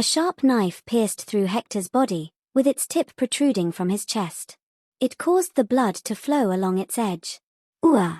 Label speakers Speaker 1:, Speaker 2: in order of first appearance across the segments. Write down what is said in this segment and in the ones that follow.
Speaker 1: A sharp knife pierced through Hector's body, with its tip protruding from his chest. It caused the blood to flow along its edge. Ooh!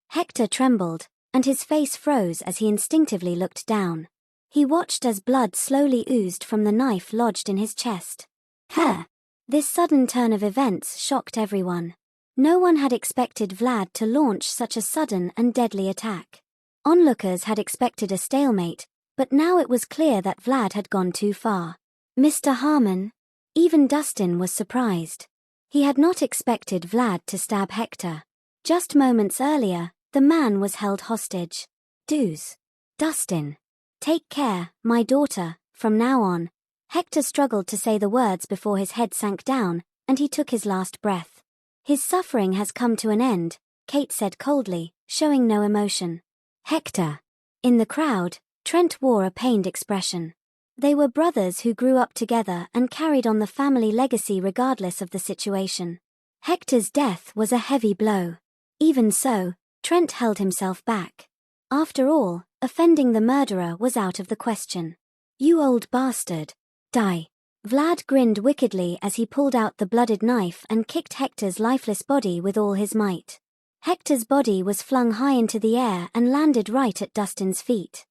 Speaker 1: Hector trembled, and his face froze as he instinctively looked down. He watched as blood slowly oozed from the knife lodged in his chest. Huh! This sudden turn of events shocked everyone. No one had expected Vlad to launch such a sudden and deadly attack. Onlookers had expected a stalemate, but now it was clear that Vlad had gone too far. Mr. Harmon? Even Dustin was surprised. He had not expected Vlad to stab Hector. Just moments earlier, the man was held hostage. Dustin. Take care, my daughter, from now on. Hector struggled to say the words before his head sank down, and he took his last breath. His suffering has come to an end, Kate said coldly, showing no emotion. Hector. In the crowd, Trent wore a pained expression. They were brothers who grew up together and carried on the family legacy regardless of the situation. Hector's death was a heavy blow. Even so, Trent held himself back. After all, offending the murderer was out of the question. You old bastard. Die. Vlad grinned wickedly as he pulled out the blooded knife and kicked Hector's lifeless body with all his might. Hector's body was flung high into the air and landed right at Dustin's feet.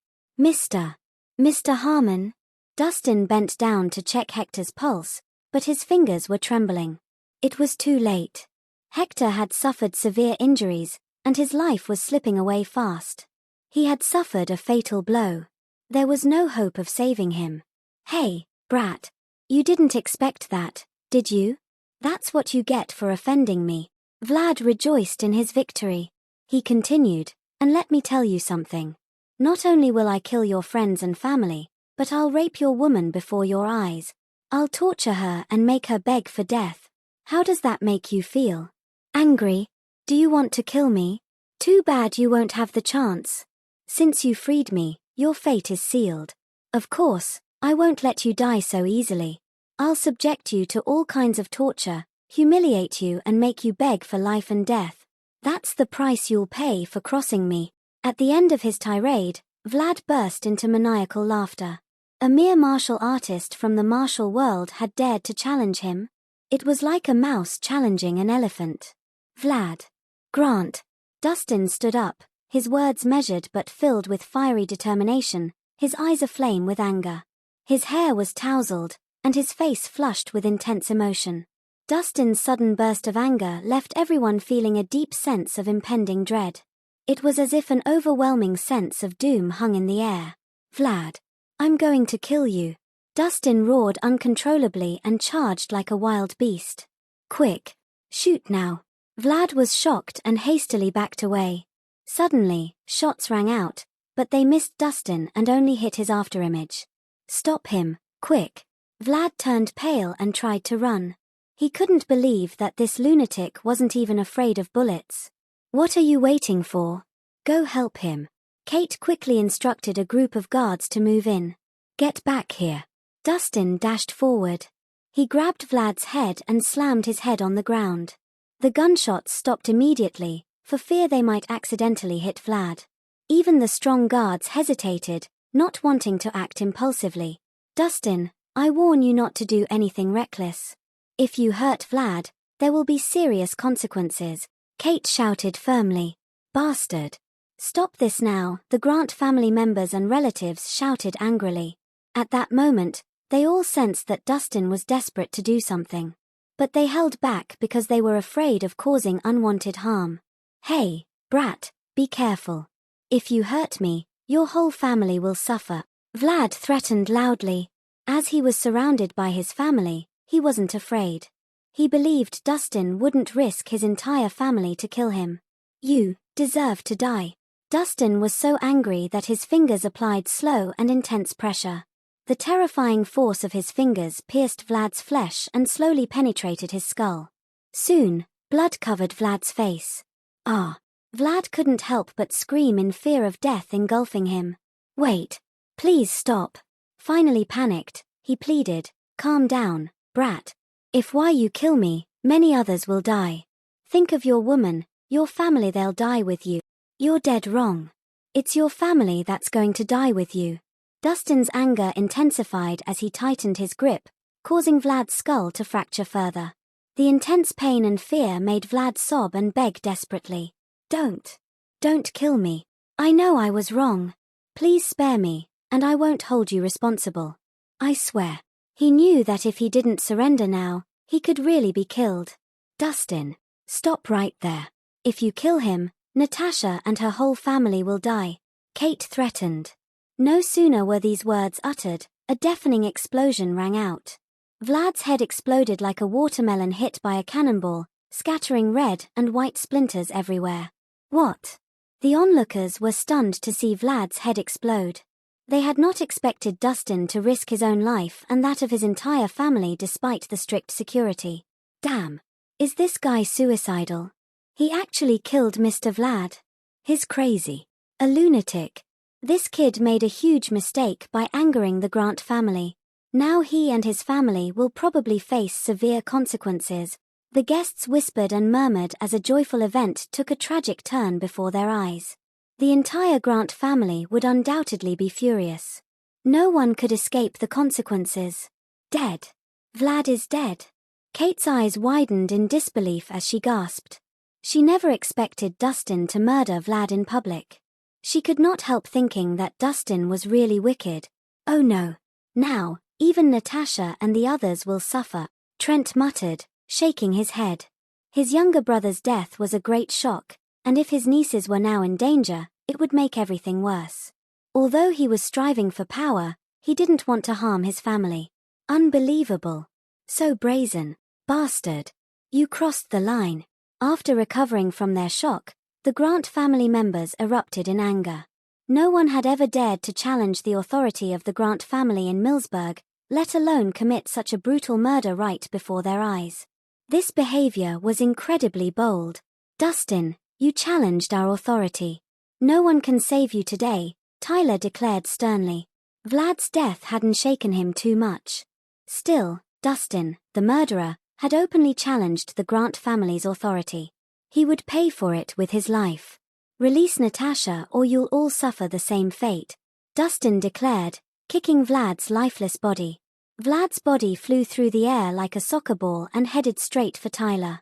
Speaker 1: Mr. Harmon? Dustin bent down to check Hector's pulse, but his fingers were trembling. It was too late. Hector had suffered severe injuries, and his life was slipping away fast. He had suffered a fatal blow. There was no hope of saving him. Hey, brat. You didn't expect that, did you? That's what you get for offending me. Vlad rejoiced in his victory. He continued, and let me tell you something. Not only will I kill your friends and family, but I'll rape your woman before your eyes. I'll torture her and make her beg for death. How does that make you feel? Angry? Do you want to kill me? Too bad you won't have the chance. Since you freed me, your fate is sealed. Of course, I won't let you die so easily. I'll subject you to all kinds of torture, humiliate you and make you beg for life and death. That's the price you'll pay for crossing me. At the end of his tirade, Vlad burst into maniacal laughter. A mere martial artist from the martial world had dared to challenge him. It was like a mouse challenging an elephant. Vlad. Grant. Dustin stood up, his words measured but filled with fiery determination, his eyes aflame with anger. His hair was tousled, and his face flushed with intense emotion. Dustin's sudden burst of anger left everyone feeling a deep sense of impending dread. It was as if an overwhelming sense of doom hung in the air. Vlad. I'm going to kill you. Dustin roared uncontrollably and charged like a wild beast. Quick. Shoot now. Vlad was shocked and hastily backed away. Suddenly, shots rang out, but they missed Dustin and only hit his afterimage. Stop him, quick. Vlad turned pale and tried to run. He couldn't believe that this lunatic wasn't even afraid of bullets. What are you waiting for? Go help him. Kate quickly instructed a group of guards to move in. Get back here. Dustin dashed forward. He grabbed Vlad's head and slammed his head on the ground. The gunshots stopped immediately, for fear they might accidentally hit Vlad. Even the strong guards hesitated, not wanting to act impulsively. Dustin, I warn you not to do anything reckless. If you hurt Vlad, there will be serious consequences, Kate shouted firmly. Bastard. Stop this now, the Grant family members and relatives shouted angrily. At that moment, they all sensed that Dustin was desperate to do something. But they held back because they were afraid of causing unwanted harm. Hey, brat, be careful. If you hurt me, your whole family will suffer. Vlad threatened loudly. As he was surrounded by his family, he wasn't afraid. He believed Dustin wouldn't risk his entire family to kill him. You deserve to die. Dustin was so angry that his fingers applied slow and intense pressure. The terrifying force of his fingers pierced Vlad's flesh and slowly penetrated his skull. Soon, blood covered Vlad's face. Ah! Vlad couldn't help but scream in fear of death engulfing him. Wait. Please stop. Finally panicked, he pleaded, calm down, brat. If why you kill me, many others will die. Think of your woman, your family, they'll die with you. You're dead wrong. It's your family that's going to die with you. Dustin's anger intensified as he tightened his grip, causing Vlad's skull to fracture further. The intense pain and fear made Vlad sob and beg desperately. Don't kill me. I know I was wrong. Please spare me, and I won't hold you responsible. I swear. He knew that if he didn't surrender now, he could really be killed. Dustin, stop right there. If you kill him, Natasha and her whole family will die, Kate threatened. No sooner were these words uttered, a deafening explosion rang out. Vlad's head exploded like a watermelon hit by a cannonball, scattering red and white splinters everywhere. What? The onlookers were stunned to see Vlad's head explode. They had not expected Dustin to risk his own life and that of his entire family despite the strict security. Damn. Is this guy suicidal? He actually killed Mr. Vlad. He's crazy. A lunatic. This kid made a huge mistake by angering the Grant family. Now he and his family will probably face severe consequences. The guests whispered and murmured as a joyful event took a tragic turn before their eyes. The entire Grant family would undoubtedly be furious. No one could escape the consequences. Dead. Vlad is dead. Kate's eyes widened in disbelief as she gasped. She never expected Dustin to murder Vlad in public. She could not help thinking that Dustin was really wicked. Oh no. Now, even Natasha and the others will suffer, Trent muttered, shaking his head. His younger brother's death was a great shock, and if his nieces were now in danger, it would make everything worse. Although he was striving for power, he didn't want to harm his family. Unbelievable. So brazen. Bastard. You crossed the line. After recovering from their shock, the Grant family members erupted in anger. No one had ever dared to challenge the authority of the Grant family in Millsburg, let alone commit such a brutal murder right before their eyes. This behavior was incredibly bold. Dustin, you challenged our authority. No one can save you today, Tyler declared sternly. Vlad's death hadn't shaken him too much. Still, Dustin, the murderer, had openly challenged the Grant family's authority. He would pay for it with his life. Release Natasha or you'll all suffer the same fate, Dustin declared, kicking Vlad's lifeless body. Vlad's body flew through the air like a soccer ball and headed straight for Tyler.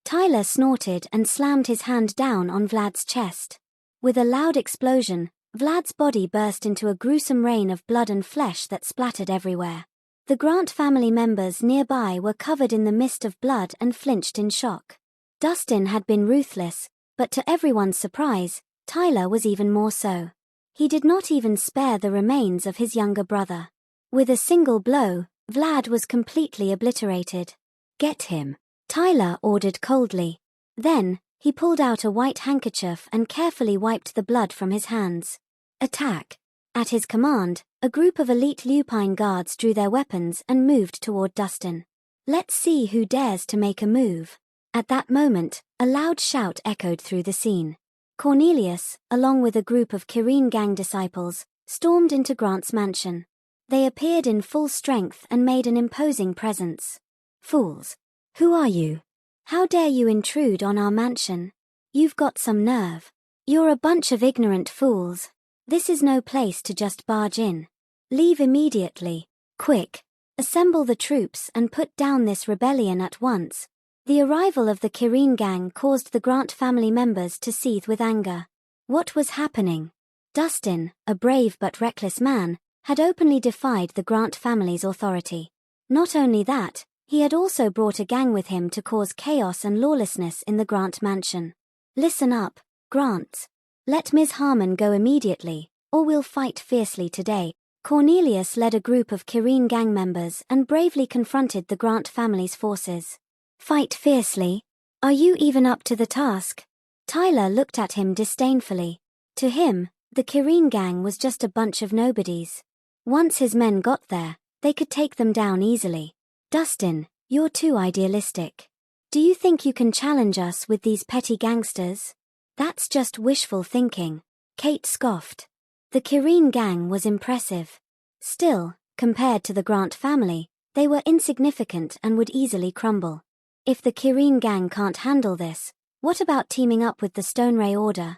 Speaker 1: Tyler snorted and slammed his hand down on Vlad's chest. With a loud explosion, Vlad's body burst into a gruesome rain of blood and flesh that splattered everywhere. The Grant family members nearby were covered in the mist of blood and flinched in shock. Dustin had been ruthless, but to everyone's surprise, Tyler was even more so. He did not even spare the remains of his younger brother. With a single blow, Vlad was completely obliterated. Get him, Tyler ordered coldly. Then, he pulled out a white handkerchief and carefully wiped the blood from his hands. Attack. At his command, a group of elite Lupine guards drew their weapons and moved toward Dustin. Let's see who dares to make a move. At that moment, a loud shout echoed through the scene. Cornelius, along with a group of Kirin gang disciples, stormed into Grant's mansion. They appeared in full strength and made an imposing presence. Fools. Who are you? How dare you intrude on our mansion? You've got some nerve. You're a bunch of ignorant fools. This is no place to just barge in. Leave immediately. Quick. Assemble the troops and put down this rebellion at once. The arrival of the Kirin gang caused the Grant family members to seethe with anger. What was happening? Dustin, a brave but reckless man, had openly defied the Grant family's authority. Not only that, he had also brought a gang with him to cause chaos and lawlessness in the Grant mansion. Listen up, Grants. Let Ms. Harmon go immediately, or we'll fight fiercely today. Cornelius led a group of Kirin gang members and bravely confronted the Grant family's forces. Fight fiercely? Are you even up to the task? Tyler looked at him disdainfully. To him, the Kirin gang was just a bunch of nobodies. Once his men got there, they could take them down easily. Dustin, you're too idealistic. Do you think you can challenge us with these petty gangsters? That's just wishful thinking, Kate scoffed. The Kirin gang was impressive. Still, compared to the Grant family, they were insignificant and would easily crumble. If the Kirin gang can't handle this, what about teaming up with the Stoneray Order?